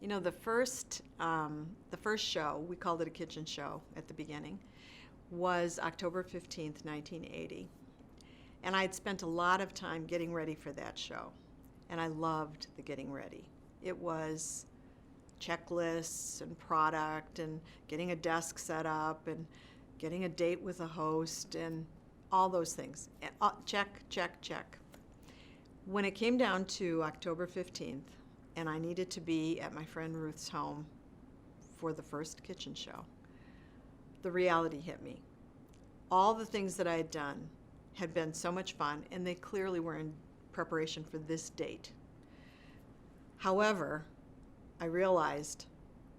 You know, the first show, we called it a kitchen show at the beginning, was October 15th, 1980. And I'd spent a lot of time getting ready for that show. And I loved the getting ready. It was checklists and product and getting a desk set up and getting a date with a host and all those things. Check, check, check. When it came down to October 15th, and I needed to be at my friend Ruth's home for the first kitchen show, the reality hit me. All the things that I had done had been so much fun, and they clearly were in preparation for this date. However, I realized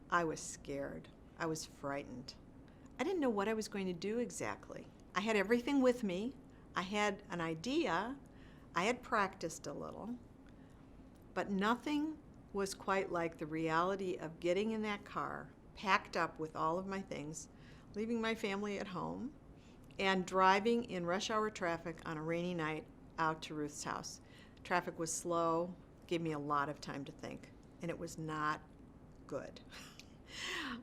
I was scared. I was frightened. I didn't know what I was going to do exactly. I had everything with me. I had an idea. I had practiced a little, but nothing was quite like the reality of getting in that car, packed up with all of my things, leaving my family at home, and driving in rush hour traffic on a rainy night out to Ruth's house. Traffic was slow, gave me a lot of time to think, and it was not good.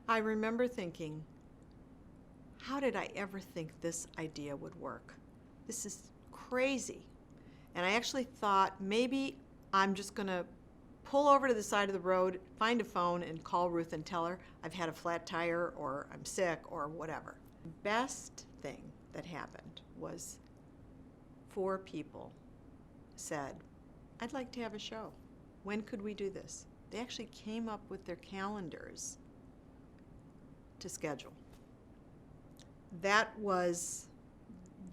I remember thinking, how did I ever think this idea would work? This is crazy. And I actually thought maybe I'm just going to pull over to the side of the road, find a phone, and call Ruth and tell her I've had a flat tire or I'm sick or whatever. The best thing that happened was 4 people said, I'd like to have a show. When could we do this? They actually came up with their calendars to schedule. That was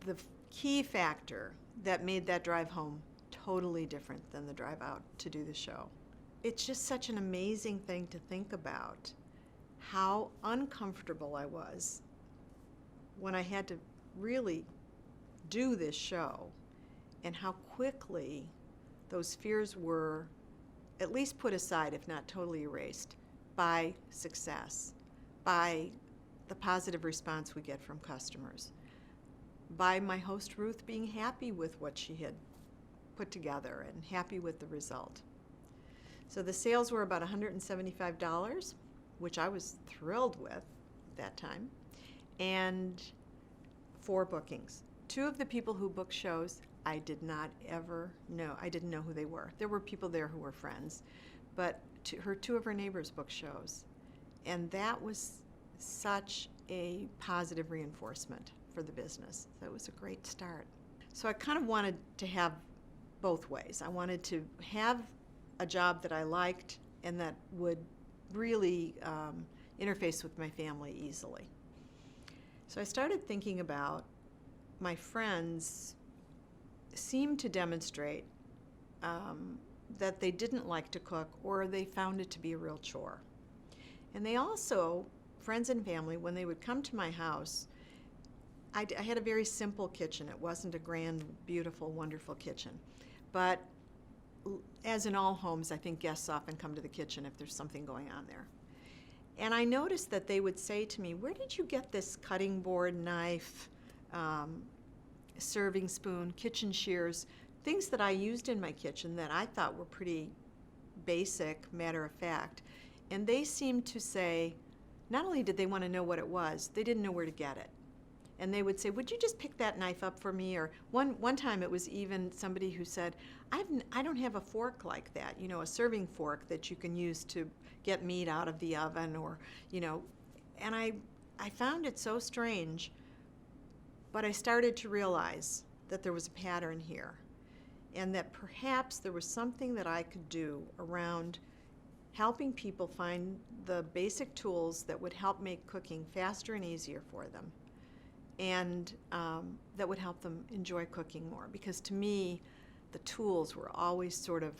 the key factor that made that drive home totally different than the drive out to do the show. It's just such an amazing thing to think about how uncomfortable I was when I had to really do this show, and how quickly those fears were at least put aside, if not totally erased, by success, by the positive response we get from customers, by my host Ruth being happy with what she had put together and happy with the result. So the sales were about $175, which I was thrilled with at that time, and 4 bookings. 2 of the people who booked shows I did not ever know. I didn't know who they were. There were people there who were friends, but 2 of her neighbors booked shows, and that was such a positive reinforcement for the business. So it was a great start. So I kind of wanted to have both ways. I wanted to have a job that I liked and that would really interface with my family easily. So I started thinking about my friends seemed to demonstrate that they didn't like to cook, or they found it to be a real chore. And they also, friends and family, when they would come to my house, I had a very simple kitchen. It wasn't a grand, beautiful, wonderful kitchen. But as in all homes, I think guests often come to the kitchen if there's something going on there. And I noticed that they would say to me, where did you get this cutting board, knife, serving spoon, kitchen shears, things that I used in my kitchen that I thought were pretty basic, matter of fact. And they seemed to say, not only did they want to know what it was, they didn't know where to get it. And they would say, would you just pick that knife up for me? Or one time it was even somebody who said, I don't have a fork like that, you know, a serving fork that you can use to get meat out of the oven, or, you know. And I found it so strange, but I started to realize that there was a pattern here, and that perhaps there was something that I could do around helping people find the basic tools that would help make cooking faster and easier for them, and that would help them enjoy cooking more. Because to me, the tools were always sort of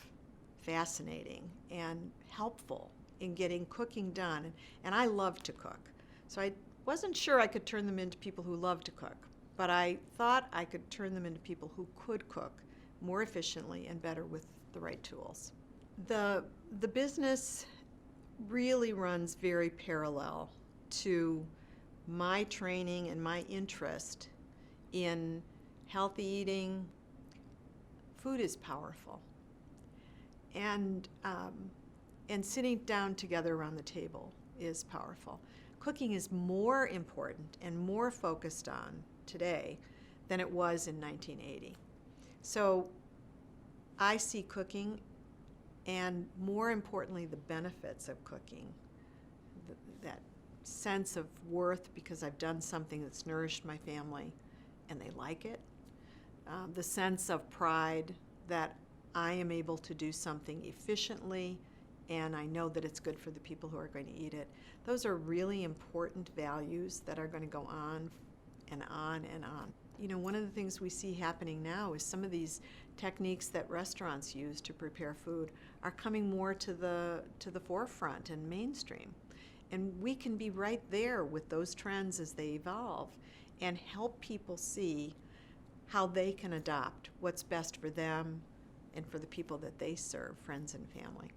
fascinating and helpful in getting cooking done. And I love to cook. So I wasn't sure I could turn them into people who love to cook, but I thought I could turn them into people who could cook more efficiently and better with the right tools. The business really runs very parallel to my training and my interest in healthy eating. Food is powerful. And And sitting down together around the table is powerful. Cooking is more important and more focused on today than it was in 1980. So I see cooking, and more importantly, the benefits of cooking, that sense of worth because I've done something that's nourished my family and they like it, the sense of pride that I am able to do something efficiently and I know that it's good for the people who are going to eat it. Those are really important values that are going to go on and on and on. You know, one of the things we see happening now is some of these techniques that restaurants use to prepare food are coming more to the forefront and mainstream. And we can be right there with those trends as they evolve and help people see how they can adopt what's best for them and for the people that they serve, friends and family.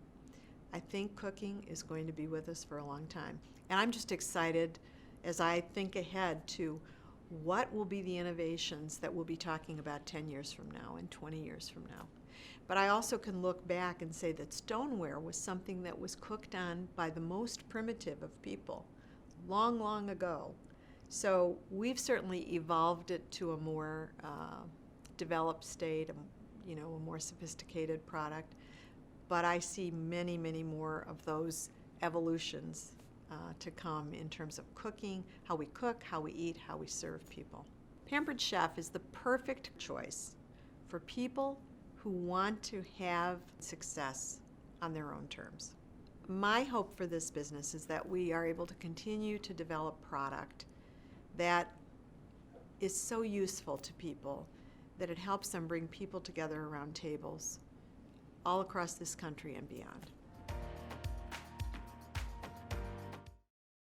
I think cooking is going to be with us for a long time. And I'm just excited as I think ahead to what will be the innovations that we'll be talking about 10 years from now and 20 years from now. But I also can look back and say that stoneware was something that was cooked on by the most primitive of people long, long ago. So we've certainly evolved it to a more developed state, a more sophisticated product. But I see many, many more of those evolutions to come in terms of cooking, how we cook, how we eat, how we serve people. Pampered Chef is the perfect choice for people who want to have success on their own terms. My hope for this business is that we are able to continue to develop product that is so useful to people that it helps them bring people together around tables all across this country and beyond.